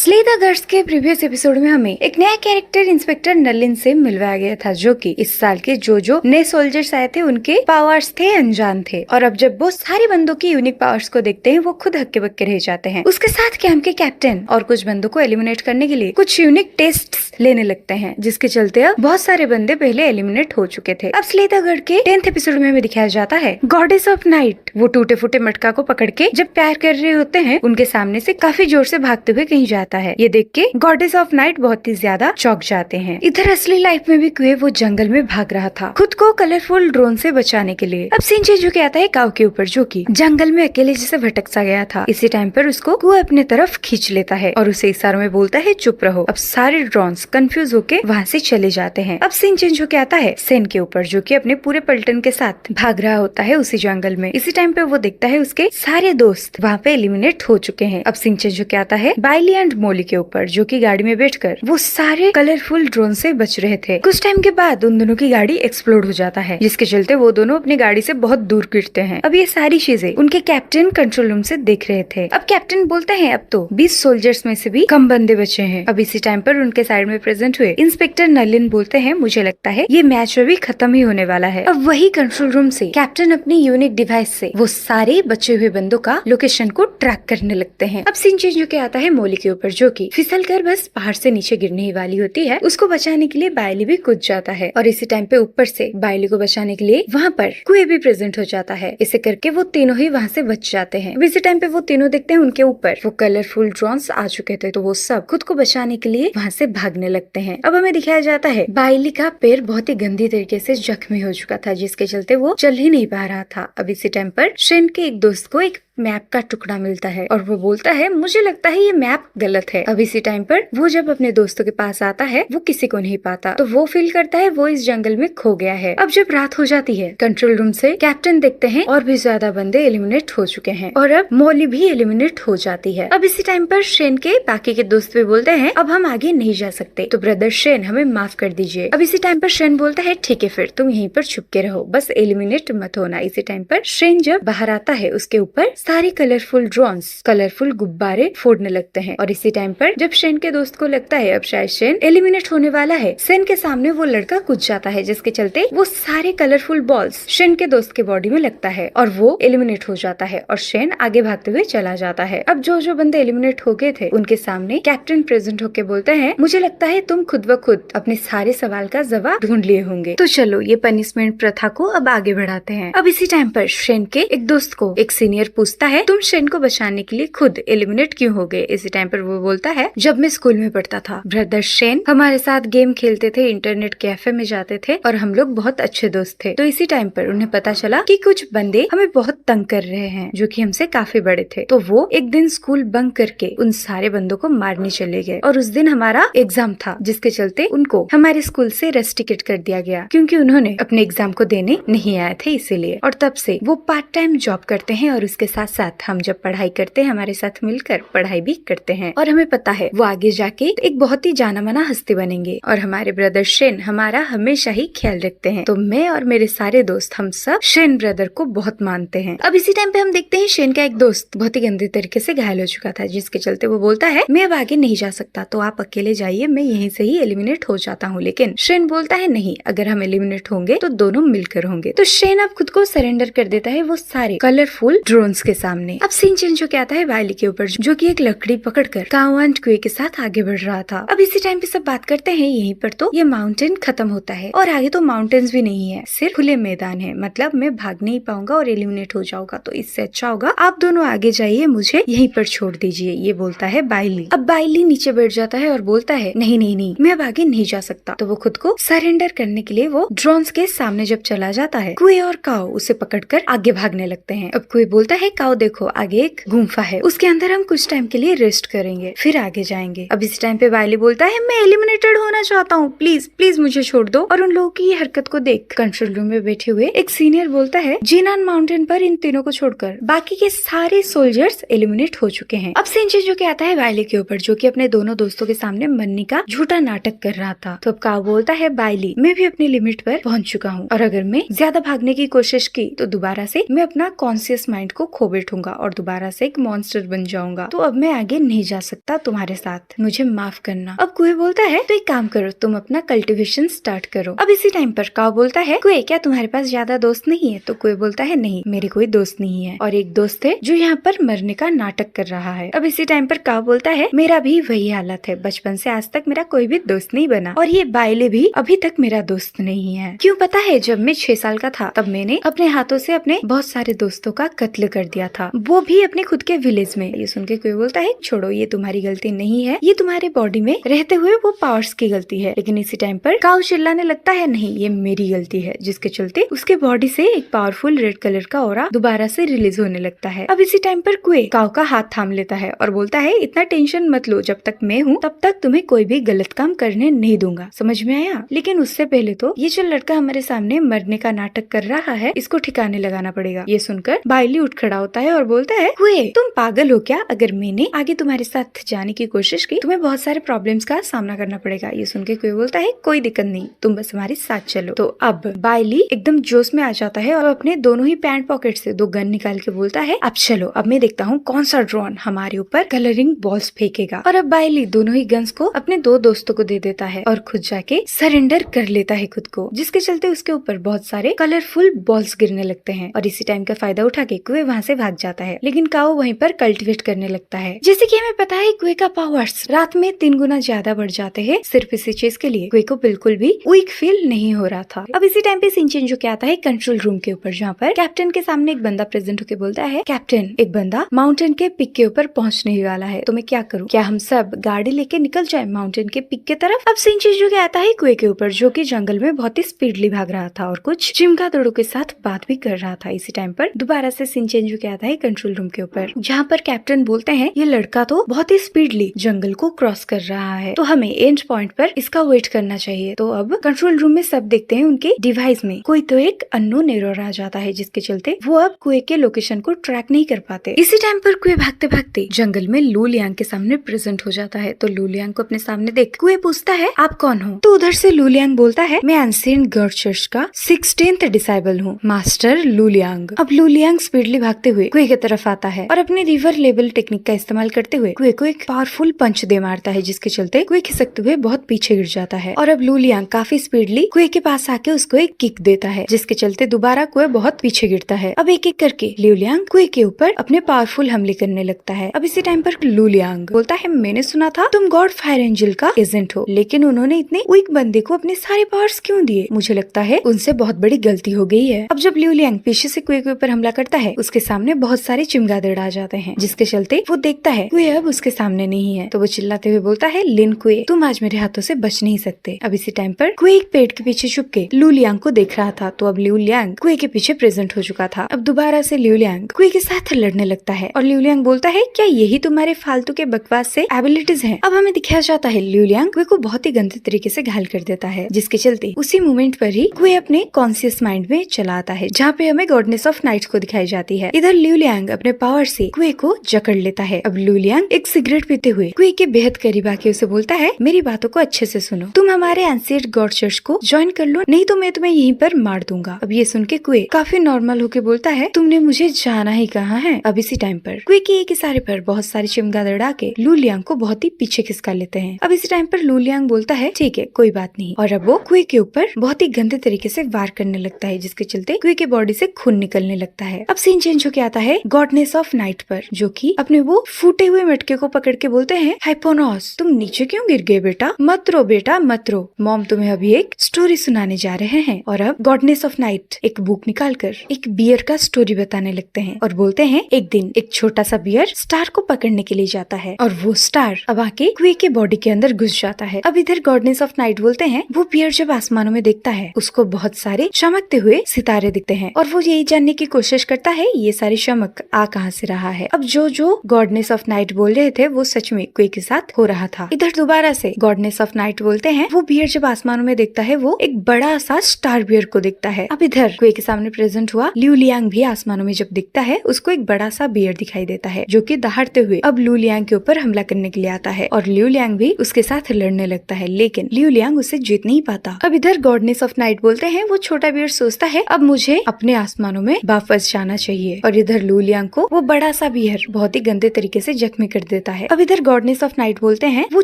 Slay the girls के previous episode में हमें एक नया कैरेक्टर इंस्पेक्टर नलिन से मिलवाया गया था, जो कि इस साल के जो नए सोल्जर्स आए थे उनके पावर्स थे अनजान थे। और अब जब वो सारे बंदों की यूनिक पावर्स को देखते हैं वो खुद हक्के बक्के रह जाते हैं। उसके साथ कैंप के कैप्टन और कुछ बंदों को एलिमिनेट करने के लिए कुछ यूनिक टेस्ट्स लेने लगते हैं, जिसके चलते अब बहुत सारे बंदे पहले एलिमिनेट हो चुके थे। अब स्ले द गर्ल के 10th एपिसोड में हमें दिखाया जाता है गॉडेस ऑफ नाइट वो टूटे फूटे मटका को पकड़ के जब प्यार कर रहे होते हैं उनके सामने से काफी जोर से भागते हुए कहीं जाता है। ये देख के गॉडेस ऑफ नाइट बहुत ही ज्यादा चौंक जाते हैं। इधर असली लाइफ में भी कुए वो जंगल में भाग रहा था खुद को कलरफुल ड्रोन से बचाने के लिए। अब सीन चेंज होके आता है काऊ के ऊपर, जो कि जंगल में अकेले जैसे भटक सा गया था। इसी टाइम पर उसको कुआ अपने तरफ खींच लेता है और उसे इशारों में बोलता है चुप रहो। अब सारे ड्रोन्स कंफ्यूज होके वहाँ से चले जाते हैं। अब सीन चेंज होके आता है सेन के ऊपर, जो कि अपने पूरे पलटन के साथ भाग रहा होता है उसी जंगल में। इसी टाइम पे वो देखता है उसके सारे दोस्त वहाँ पे एलिमिनेट हो चुके हैं। अब सीन चेंज होके आता है बाइली एंड मोली के ऊपर, जो कि गाड़ी में बैठकर वो सारे कलरफुल ड्रोन से बच रहे थे। कुछ टाइम के बाद उन दोनों की गाड़ी एक्सप्लोड हो जाता है, जिसके चलते वो दोनों अपनी गाड़ी से बहुत दूर गिरते हैं। अब ये सारी चीजें उनके कैप्टन कंट्रोल रूम से देख रहे थे। अब कैप्टन बोलते हैं अब तो 20 सोल्जर्स में से भी कम बंदे बचे हैं। अब इसी टाइम पर उनके साइड में प्रेजेंट हुए इंस्पेक्टर नलिन बोलते हैं मुझे लगता है ये मैच अभी खत्म ही होने वाला है। अब वही कंट्रोल रूम से कैप्टन अपनी यूनिक डिवाइस से वो सारे बचे हुए बंदों का लोकेशन को ट्रैक करने लगते हैं। अब सीन चेंज होके आता है मोली के ऊपर, जो कि फिसल कर बस पहाड़ से नीचे गिरने ही वाली होती है। उसको बचाने के लिए बाइली भी कूद जाता है और इसी टाइम पे ऊपर से बाइली को बचाने के लिए वहाँ पर कुए भी प्रेजेंट हो जाता है। इसे करके वो तीनों ही वहाँ से बच जाते हैं। इसी टाइम पे वो तीनों देखते हैं उनके ऊपर वो कलरफुल ड्रोन्स आ चुके थे, तो वो सब खुद को बचाने के लिए वहाँ से भागने लगते हैं। अब हमें दिखाया जाता है बाइली का पैर बहुत ही गंदी तरीके से जख्मी हो चुका था, जिसके चलते वो चल ही नहीं पा रहा था। अब इसी टाइम पर शेन के एक दोस्त को एक मैप का टुकड़ा मिलता है और वो बोलता है मुझे लगता है ये मैप गलत है। अब इसी टाइम पर वो जब अपने दोस्तों के पास आता है वो किसी को नहीं पाता, तो वो फील करता है वो इस जंगल में खो गया है। अब जब रात हो जाती है कंट्रोल रूम से कैप्टन देखते हैं और भी ज्यादा बंदे एलिमिनेट हो चुके हैं और अब मोली भी एलिमिनेट हो जाती है। अब इसी टाइम पर शेन के बाकी के दोस्त भी बोलते हैं अब हम आगे नहीं जा सकते, तो ब्रदर शेन हमें माफ कर दीजिए। अब इसी टाइम पर शेन बोलता है ठीक है फिर तुम यहीं पर छुप के रहो, बस एलिमिनेट मत होना। इसी टाइम पर शेन जब बाहर आता है उसके ऊपर सारे कलरफुल ड्रोन्स कलरफुल गुब्बारे फोड़ने लगते हैं और इसी टाइम पर जब शेन के दोस्त को लगता है अब शायद शेन एलिमिनेट होने वाला है, शेन के सामने वो लड़का कूद जाता है, जिसके चलते वो सारे कलरफुल बॉल्स शेन के दोस्त के बॉडी में लगता है और वो एलिमिनेट हो जाता है और शेन आगे भागते हुए चला जाता है। अब जो बंदे एलिमिनेट हो गए थे उनके सामने कैप्टन प्रेजेंट होके बोलते हैं मुझे लगता है तुम खुद ब खुद अपने सारे सवाल का जवाब ढूंढ लिए होंगे, तो चलो ये पनिशमेंट प्रथा को अब आगे बढ़ाते हैं। अब इसी टाइम पर शेन के एक दोस्त को एक सीनियर पूछता है तुम शेन को बचाने के लिए खुद एलिमिनेट क्यों हो गए। इसी टाइम पर वो बोलता है जब मैं स्कूल में पढ़ता था ब्रदर शेन हमारे साथ गेम खेलते थे, इंटरनेट कैफे में जाते थे और हम लोग बहुत अच्छे दोस्त थे। तो इसी टाइम पर उन्हें पता चला कि कुछ बंदे हमें बहुत तंग कर रहे हैं जो कि हमसे काफी बड़े थे, तो वो एक दिन स्कूल बंक करके उन सारे बंदों को मारने चले गए और उस दिन हमारा एग्जाम था, जिसके चलते उनको हमारे स्कूल से रेस्ट्रिकेट कर दिया गया क्योंकि उन्होंने अपने एग्जाम को देने नहीं आए थे इसीलिए। और तब से वो पार्ट टाइम जॉब करते हैं और उसके साथ साथ हम जब पढ़ाई करते हैं हमारे साथ मिलकर पढ़ाई भी करते हैं और हमें पता है वो आगे जाके एक बहुत ही जाना माना हस्ती बनेंगे और हमारे ब्रदर शेन हमारा हमेशा ही ख्याल रखते हैं। तो मैं और मेरे सारे दोस्त हम सब शेन ब्रदर को बहुत मानते हैं। अब इसी टाइम पे हम देखते हैं शेन का एक दोस्त बहुत ही गंदे तरीके से घायल हो चुका था, जिसके चलते वो बोलता है मैं अब आगे नहीं जा सकता, तो आप अकेले जाइए, मैं यहीं से ही एलिमिनेट हो जाता हूँ। लेकिन शेन बोलता है नहीं, अगर हम एलिमिनेट होंगे तो दोनों मिलकर होंगे। तो शेन अब खुद को सरेंडर कर देता है वो सारे कलरफुल ड्रोन्स के सामने। अब सीन चेंज होके आता है बाइली के ऊपर, जो कि एक लकड़ी पकड़कर काऊ एंड कुए के साथ आगे बढ़ रहा था। अब इसी टाइम पे सब बात करते हैं यहीं पर तो ये माउंटेन खत्म होता है और आगे तो माउंटेन्स भी नहीं है, सिर्फ खुले मैदान है, मतलब मैं भाग नहीं पाऊंगा और एलिमिनेट हो जाऊंगा, तो इससे अच्छा होगा आप दोनों आगे जाइए, मुझे यहीं पर छोड़ दीजिए, ये बोलता है बाइली। अब बाइली नीचे बैठ जाता है और बोलता है नहीं नहीं नहीं मैं अब आगे नहीं जा सकता, तो वो खुद को सरेंडर करने के लिए वो ड्रोन्स के सामने जब चला जाता है कुए और काऊ उसे पकड़कर आगे भागने लगते हैं। अब कुए बोलता है काऊ देखो आगे एक गुफा है, उसके अंदर हम कुछ टाइम के लिए रेस्ट करेंगे फिर आगे जाएंगे। अब इस टाइम पे बाइली बोलता है मैं एलिमिनेटेड होना चाहता हूँ, प्लीज प्लीज मुझे छोड़ दो। और उन लोगों की ये हरकत को देख कंट्रोल रूम में बैठे हुए एक सीनियर बोलता है जीनान माउंटेन पर इन तीनों को छोड़कर बाकी के सारे सोल्जर्स एलिमिनेट हो चुके हैं। अब सीन चेंज होके आता है बाइली के ऊपर, जो कि अपने दोनों दोस्तों के सामने मरने का झूठा नाटक कर रहा था। तो अब काऊ बोलता है बाइली मैं भी अपनी लिमिट पर पहुंच चुका हूँ और अगर मैं ज्यादा भागने की कोशिश की तो दोबारा से मैं अपना कॉन्शियस माइंड को खो बैठूंगा और दोबारा से एक मॉन्स्टर बन जाऊंगा। तो अब मैं आगे नहीं जा सकता तुम्हारे साथ, मुझे माफ करना। अब कुए बोलता है तो एक काम करो, तुम अपना कल्टीवेशन स्टार्ट करो। अब इसी टाइम पर काऊ बोलता है कुए क्या तुम्हारे पास ज्यादा दोस्त नहीं है? तो कुए बोलता है नहीं, मेरे कोई दोस्त नहीं है और एक दोस्त है जो यहाँ पर मरने का नाटक कर रहा है। अब इसी टाइम पर काऊ बोलता है मेरा भी वही हालत है, बचपन से आज तक मेरा कोई भी दोस्त नहीं बना और ये बाइले भी अभी तक मेरा दोस्त नहीं है। क्यों पता है? जब मैं 6 साल का था तब मैंने अपने हाथों से अपने बहुत सारे दोस्तों का कत्ल कर दिया था, वो भी अपने खुद के विलेज में। ये सुन के कोई बोलता है छोड़ो, ये तुम्हारी गलती नहीं है, ये तुम्हारे बॉडी में रहते हुए वो पावर्स की गलती है। लेकिन इसी टाइम पर काऊ चिल्लाने लगता है नहीं, ये मेरी गलती है, जिसके चलते उसके बॉडी से एक पावरफुल रेड कलर का ऑरा दोबारा से रिलीज होने लगता है। अब इसी टाइम पर कुए काऊ का हाथ थाम लेता है और बोलता है इतना टेंशन मत लो, जब तक मैं हूँ तब तक तुम्हें कोई भी गलत काम करने नहीं दूंगा, समझ में आया? लेकिन उससे पहले तो ये जो लड़का हमारे सामने मरने का नाटक कर रहा है इसको ठिकाने लगाना पड़ेगा। ये सुनकर बाइली उठ खड़ा होता है और बोलता है कुए तुम पागल हो क्या? अगर मैंने आगे तुम्हारे साथ जाने की कोशिश की तुम्हें बहुत सारे प्रॉब्लम्स का सामना करना पड़ेगा। ये सुन के कुए बोलता है कोई दिक्कत नहीं, तुम बस हमारे साथ चलो। तो अब बाइली एकदम जोश में आ जाता है और अपने दोनों ही पैंट पॉकेट से 2 गन निकाल के बोलता है अब चलो, अब मैं देखता हूँ कौन सा ड्रोन हमारे ऊपर कलरिंग बॉल्स फेंकेगा। और अब बाइली दोनों ही गन्स को अपने 2 दोस्तों को दे देता है और खुद जाके सरेंडर कर लेता है खुद को, जिसके चलते उसके ऊपर बहुत सारे कलरफुल बॉल्स गिरने लगते हैं और इसी टाइम का फायदा उठा के कुए वहाँ से भाग जाता है। लेकिन काऊ वहीं पर कल्टिवेट करने लगता है। जैसे कि हमें पता है कुए का पावर्स रात में 3 गुना ज्यादा बढ़ जाते हैं। सिर्फ इसी चीज के लिए कुए को बिल्कुल भी वीक फील नहीं हो रहा था। अब इसी टाइम पे सिंचेन जो क्या आता है कंट्रोल रूम के ऊपर, जहाँ पर कैप्टन के सामने एक बंदा प्रेजेंट होकर बोलता है कैप्टन एक बंदा माउंटेन के पिक के ऊपर पहुंचने ही वाला है, तो मैं क्या करूँ? क्या हम सब गाड़ी लेके निकल जाए माउंटेन के पिक के तरफ? अब सिंचेन जो क्या आता है कुए के ऊपर, जो कि जंगल में बहुत ही स्पीडली भाग रहा था और कुछ चिमगादड़ों के साथ बात भी कर रहा था। इसी टाइम पर दोबारा से सिंचेन जो क्या आता है कंट्रोल रूम के ऊपर, जहाँ पर कैप्टन बोलते हैं ये लड़का तो बहुत ही स्पीडली जंगल को क्रॉस कर रहा है, तो हमें एंड पॉइंट पर इसका वेट करना चाहिए। तो अब कंट्रोल रूम में सब देखते हैं उनके डिवाइस में कोई तो एक अननोन एरर आ जाता है, जिसके चलते वो अब कुए के लोकेशन को ट्रैक नहीं कर पाते। इसी टाइम पर कुए भागते भागते जंगल में लू लियांग के सामने प्रेजेंट हो जाता है। तो लू लियांग को अपने सामने देख कुए पूछता है आप कौन हो? तो उधर से लू लियांग बोलता है मैं एंशिएंट गॉड चर्च का 16th डिसाइबल हूँ, मास्टर लू लियांग। अब लू लियांग स्पीडली भागते हुए कुए की तरफ आता है और अपने रिवर लेवल टेक्निक का इस्तेमाल करते हुए कुए को एक पावरफुल पंच दे मारता है, जिसके चलते कुए खिसकते हुए बहुत पीछे गिर जाता है। और अब लू लियांग काफी स्पीडली कुए के पास आके उसको एक किक देता है, जिसके चलते दोबारा कुए बहुत पीछे गिरता है। अब एक एक करके लू लियांग कुए के ऊपर अपने पावरफुल हमले करने लगता है। अब इसी टाइम पर लू लियांग बोलता है मैंने सुना था तुम गॉड फायर एंजल का एजेंट हो, लेकिन उन्होंने इतने वीक बंदे को अपने सारे पावर्स क्यों दिए? मुझे लगता है उनसे बहुत बड़ी गलती हो गई है। अब जब लू लियांग पीछे से कुए के ऊपर हमला करता है उसके सामने बहुत सारे चिमगादड़ आ जाते हैं, जिसके चलते वो देखता है कुए अब उसके सामने नहीं है। तो वो चिल्लाते हुए बोलता है लिन कुए तुम आज मेरे हाथों से बच नहीं सकते। अब इसी टाइम पर कुए एक पेड़ के पीछे छुप के लू लियांग को देख रहा था, तो अब लू लियांग कुए के पीछे प्रेजेंट हो चुका था। अब दोबारा से लू लियांग कुए के साथ लड़ने लगता है और लू लियांग बोलता है क्या यही तुम्हारे फालतू के बकवास से एबिलिटीज हैं? अब हमें दिखाया जाता है लू लियांग कुए को बहुत ही गंदे तरीके से घायल कर देता है, जिसके चलते उसी मोमेंट पर ही कुए अपने कॉन्शियस माइंड में चला आता है, जहाँ पे हमें गॉडनेस ऑफ नाइट को दिखाई जाती है। इधर लू लियांग अपने पावर से कुए को जकड़ लेता है। अब लू लियांग एक सिगरेट पीते हुए कुए के बेहद करीब आके उसे बोलता है मेरी बातों को अच्छे से सुनो, तुम हमारे एंशिएंट गॉड चर्च को ज्वाइन कर लो, नहीं तो मैं तुम्हें यहीं पर मार दूंगा। अब ये सुन के कुए काफी नॉर्मल होके बोलता है तुमने मुझे जाना ही कहाँ है। अब इसी टाइम पर कुए के एक इशारे पर बहुत सारे चिमगादड़ आके लू लियांग को बहुत ही पीछे खिसका लेते हैं। अब इसी टाइम पर लू लियांग बोलता है ठीक है कोई बात नहीं, और अब वो कुए के ऊपर बहुत ही गंदे तरीके से वार करने लगता है, जिसके चलते कुए के बॉडी से खून निकलने लगता है। अब सीन चेंज होके आता है गॉडनेस ऑफ नाइट पर, जो कि अपने वो फूटे हुए मटके को पकड़ के बोलते हैं हाइपोनोस तुम नीचे क्यों गिर गए बेटा? मत रो बेटा मत रो, मॉम तुम्हें अभी एक स्टोरी सुनाने जा रहे हैं। और अब गॉडनेस ऑफ नाइट एक बुक निकालकर एक बियर का स्टोरी बताने लगते हैं और बोलते हैं एक दिन एक छोटा सा बियर स्टार को पकड़ने के लिए जाता है और वो स्टार अब आके कुए के बॉडी के अंदर घुस जाता है। अब इधर गॉडनेस ऑफ नाइट बोलते हैं वो बियर जब आसमानों में देखता है उसको बहुत सारे चमकते हुए सितारे दिखते हैं और वो यही जानने की कोशिश करता है ये सारी चमक आ कहाँ से रहा है। अब जो गॉडनेस ऑफ नाइट बोल रहे थे वो सच में कुए के साथ हो रहा था। इधर दोबारा से गॉडनेस ऑफ नाइट बोलते हैं वो बियर जब आसमानों में देखता है वो एक बड़ा सा स्टार बियर को देखता है। अब इधर कुए के सामने प्रेजेंट हुआ लू लियांग भी आसमानों में जब दिखता है उसको एक बड़ा सा बियर दिखाई देता है, जो कि दहाड़ते हुए अब लू लियांग के ऊपर हमला करने के लिए आता है और लू लियांग भी उसके साथ लड़ने लगता है, लेकिन लू लियांग उसे जीत नहीं पाता। अब इधर गॉडनेस ऑफ नाइट बोलते हैं वो छोटा बियर सोचता है अब मुझे अपने आसमानों में वापस जाना चाहिए, और इधर लू लियांग को वो बड़ा सा बियर बहुत ही गंदे तरीके से जख्मी कर देता है। अब इधर गॉडनेस ऑफ नाइट बोलते हैं वो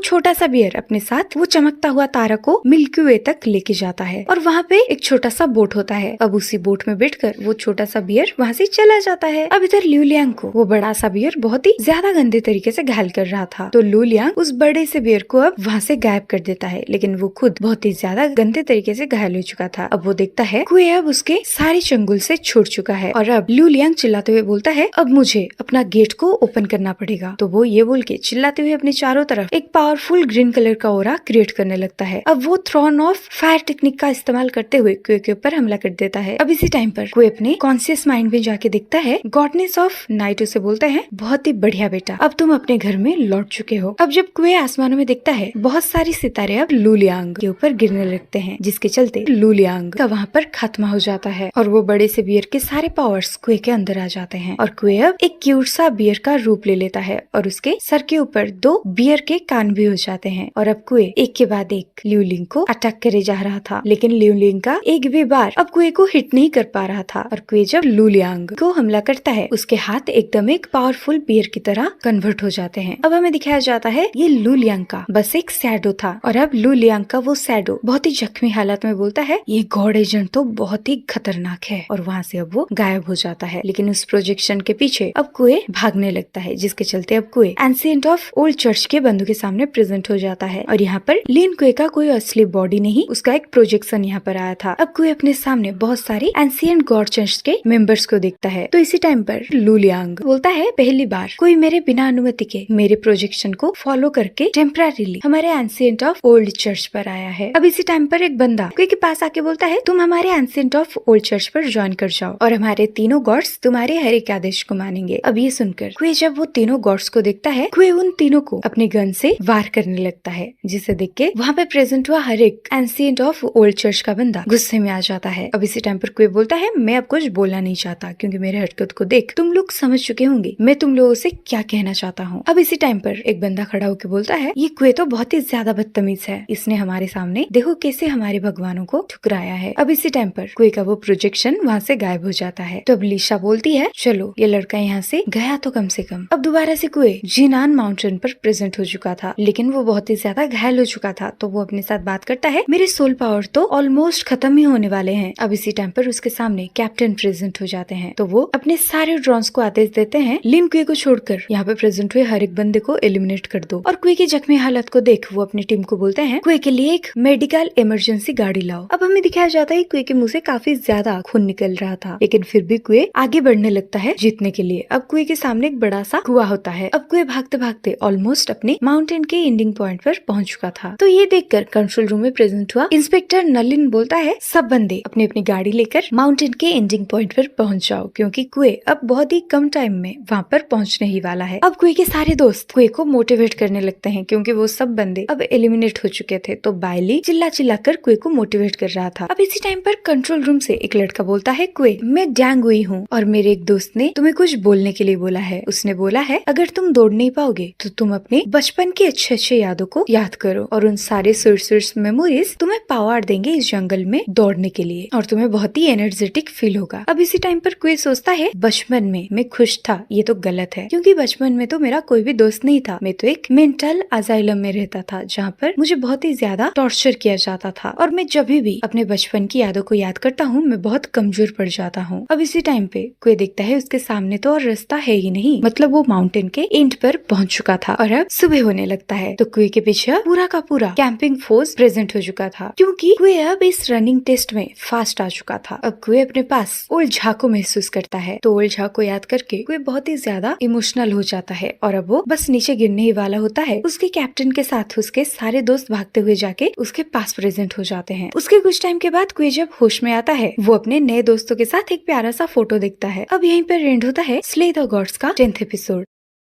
छोटा सा बियर अपने साथ वो चमकता हुआ तारा को मिल्की वे तक लेके जाता है और वहाँ पे एक छोटा सा बोट होता है। अब उसी बोट में बैठकर वो छोटा सा बियर वहाँ से चला जाता है। अब इधर लू लियांग को वो बड़ा सा बियर बहुत ही ज्यादा गंदे तरीके से घायल कर रहा था, तो लू लियांग उस बड़े से बियर को अब वहाँ से गायब कर देता है, लेकिन वो खुद बहुत ही ज्यादा गंदे तरीके से घायल हो चुका था। अब वो देखता है कुए अब उसके सारे चंगुल से छूट चुका है और अब लू लियांग चिल्लाते हुए बोलता है अब मुझे अपना गेट को ओपन करना पड़ेगा। तो वो ये बोल के चिल्लाते हुए अपने चारों तरफ एक पावरफुल ग्रीन कलर का ओरा क्रिएट करने लगता है। अब वो थ्रोन ऑफ फायर टेक्निक का इस्तेमाल करते हुए कुए के ऊपर हमला कर देता है। अब इसी टाइम पर कुए अपने कॉन्शियस माइंड में जाके देखता है गॉडनेस ऑफ नाइट उसे बोलता है बहुत ही बढ़िया बेटा, अब तुम अपने घर में लौट चुके हो। अब जब कुए आसमानों में देखता है बहुत सारी सितारे अब लू लियांग के ऊपर गिरने लगते हैं, जिसके चलते लू लियांग का वहाँ पर खात्मा हो जाता है और वो बड़े से बियर के सारे पावर्स कुए के अंदर आ जाते हैं और कुए अब एक क्यूट सा बियर का रूप ले लेता है और उसके सर के ऊपर 2 बियर के कान भी हो जाते हैं। और अब कुए एक के बाद एक लिू लिंग को अटैक करे जा रहा था, लेकिन लिू लिंग का एक भी बार अब कुए को हिट नहीं कर पा रहा था और कुए जब लू लियांग को हमला करता है उसके हाथ एकदम एक पावरफुल बियर की तरह कन्वर्ट हो जाते हैं। अब हमें दिखाया जाता है ये लू लियांग का बस एक शैडो था और अब लू लियांग का वो शैडो बहुत ही जख्मी हालत में बोलता है ये गॉड एजेंट तो बहुत ही खतरनाक है और वहाँ से अब वो गायब हो जाता है। लेकिन उस प्रोजेक्शन के पीछे अब कुए भागने लगता है, जिसके चलते अब कुए एंशिएंट ऑफ ओल्ड चर्च के बंधु के सामने प्रेजेंट हो जाता है और यहाँ पर लिन कुए का कोई असली बॉडी नहीं, उसका एक प्रोजेक्शन यहाँ पर आया था। अब कुए अपने सामने बहुत सारी एंशिएंट गॉड चर्च के मेंबर्स को देखता है, तो इसी टाइम पर लू लियांग बोलता है पहली बार कोई मेरे बिना अनुमति के मेरे प्रोजेक्शन को फॉलो करके टेम्पररीली हमारे एंशिएंट ऑफ ओल्ड चर्च पर आया है। अब इसी टाइम पर एक बंदा कुए के पास आके बोलता है तुम हमारे एंशिएंट ऑफ ओल्ड चर्च पर ज्वाइन कर जाओ और हमारे तीनों गॉड्स तुम्हारे हर एक आदेश को मानेंगे। अब ये सुनकर कुए जब वो तीनों गॉड्स को देखता है कुए उन तीनों को अपने गन से वार करने लगता है, जिसे देख के वहाँ पे प्रेजेंट हुआ हर एक एंशिएंट ऑफ ओल्ड चर्च का बंदा गुस्से में आ जाता है। अब इसी टाइम पर कुए बोलता है मैं अब कुछ बोलना नहीं चाहता क्योंकि मेरे हरकत को देख तुम लोग समझ चुके होंगे मैं तुम लोगों से क्या कहना चाहता हूँ। अब इसी टाइम पर एक बंदा खड़ा होकर बोलता है ये कुए तो बहुत ही ज्यादा बदतमीज है, इसने हमारे सामने देखो कैसे हमारे भगवानों को ठुकराया है। अब इसी टाइम पर कुए का वो प्रोजेक्शन वहाँ से गायब हो जाता है। तो अब लीशा बोलती है चलो ये लड़का यहाँ से गया तो कम से कम। अब दोबारा से कुए जिनान माउंटेन पर प्रेजेंट हो चुका था, लेकिन वो बहुत ही ज्यादा घायल हो चुका था, तो वो अपने साथ बात करता है मेरे सोल पावर तो ऑलमोस्ट खत्म ही होने वाले हैं। अब इसी टाइम पर उसके सामने कैप्टन प्रेजेंट हो जाते हैं, तो वो अपने सारे ड्रोन्स को आदेश देते हैं लिन कुए को छोड़कर यहाँ पे प्रेजेंट हुए हर एक बंदे को एलिमिनेट कर दो। और कुए की जख्मी हालत को देख वो अपनी टीम को बोलते हैं कुए के लिए एक मेडिकल इमरजेंसी गाड़ी लाओ। अब हमें दिखाया जाता है कुए के मुंह से काफी ज्यादा खून निकल रहा था, लेकिन फिर भी कुए आगे बढ़ने लगता है जीतने के लिए। अब कुए के सामने एक बड़ा सा कुआं होता है। अब कुए भागते भागते ऑलमोस्ट अपने माउंटेन के एंडिंग पॉइंट पर पहुंच चुका था। तो ये देखकर कंट्रोल रूम में प्रेजेंट हुआ इंस्पेक्टर नलिन बोलता है सब बंदे अपनी अपनी गाड़ी लेकर माउंटेन के एंडिंग पॉइंट पर पहुंच जाओ, क्योंकि कुए अब बहुत ही कम टाइम में वहाँ पर पहुंचने ही वाला है। अब कुए के सारे दोस्त कुए को मोटिवेट करने लगते हैं, क्योंकि वो सब बंदे अब एलिमिनेट हो चुके थे। तो बायली चिल्ला चिल्ला कर कुए को मोटिवेट कर रहा था। अब इसी टाइम पर कंट्रोल रूम से एक लड़का बोलता है कुए मैं डैंग हुई हूँ और मेरे एक दोस्त ने तुम्हें कुछ बोलने के लिए बोला है। उसने बोला है अगर तुम दौड़ नहीं पाओगे तो तुम अपने बचपन की अच्छे अच्छे यादों को याद करो और उन सारे सोर्स मेमोरीज तुम्हें पावर देंगे इस जंगल में दौड़ने के लिए और तुम्हें बहुत ही एनर्जेटिक फील होगा। अब इसी टाइम पर कुए सोचता है बचपन में मैं खुश था, ये तो गलत है, क्योंकि बचपन में तो मेरा कोई भी दोस्त नहीं था। मैं तो एक मेंटल अजाइलम में रहता था जहाँ पर मुझे बहुत ही ज्यादा टॉर्चर किया जाता था और मैं जब भी अपने बचपन की यादों को याद करता हूँ मैं बहुत कमजोर पड़ जाता हूँ। अब इसी टाइम पे कुए देखता है उसके सामने तो और रास्ता है ही नहीं, मतलब वो माउंटेन के एंड पर पहुंच चुका था और अब सुबह होने लगता है। तो कुए के पीछे पूरा का पूरा कैंपिंग फोर्स प्रेजेंट हो चुका था, क्योंकि कुए अब इस रनिंग टेस्ट में फास्ट आ चुका था। अब कुए अपने पास ओल्ड झा को महसूस करता है, तो ओल्ड झा को याद करके कुए बहुत ही ज्यादा इमोशनल हो जाता है और अब वो बस नीचे गिरने ही वाला होता है। उसके कैप्टन के साथ उसके सारे दोस्त भागते हुए जाके उसके पास प्रेजेंट हो जाते हैं। उसके कुछ टाइम के बाद कुए जब होश में आता है वो अपने नए दोस्तों के साथ एक प्यारा सा फोटो देखता है। अब यहीं पर एंड होता है स्ले द गॉड्स का 10th एपिसोड।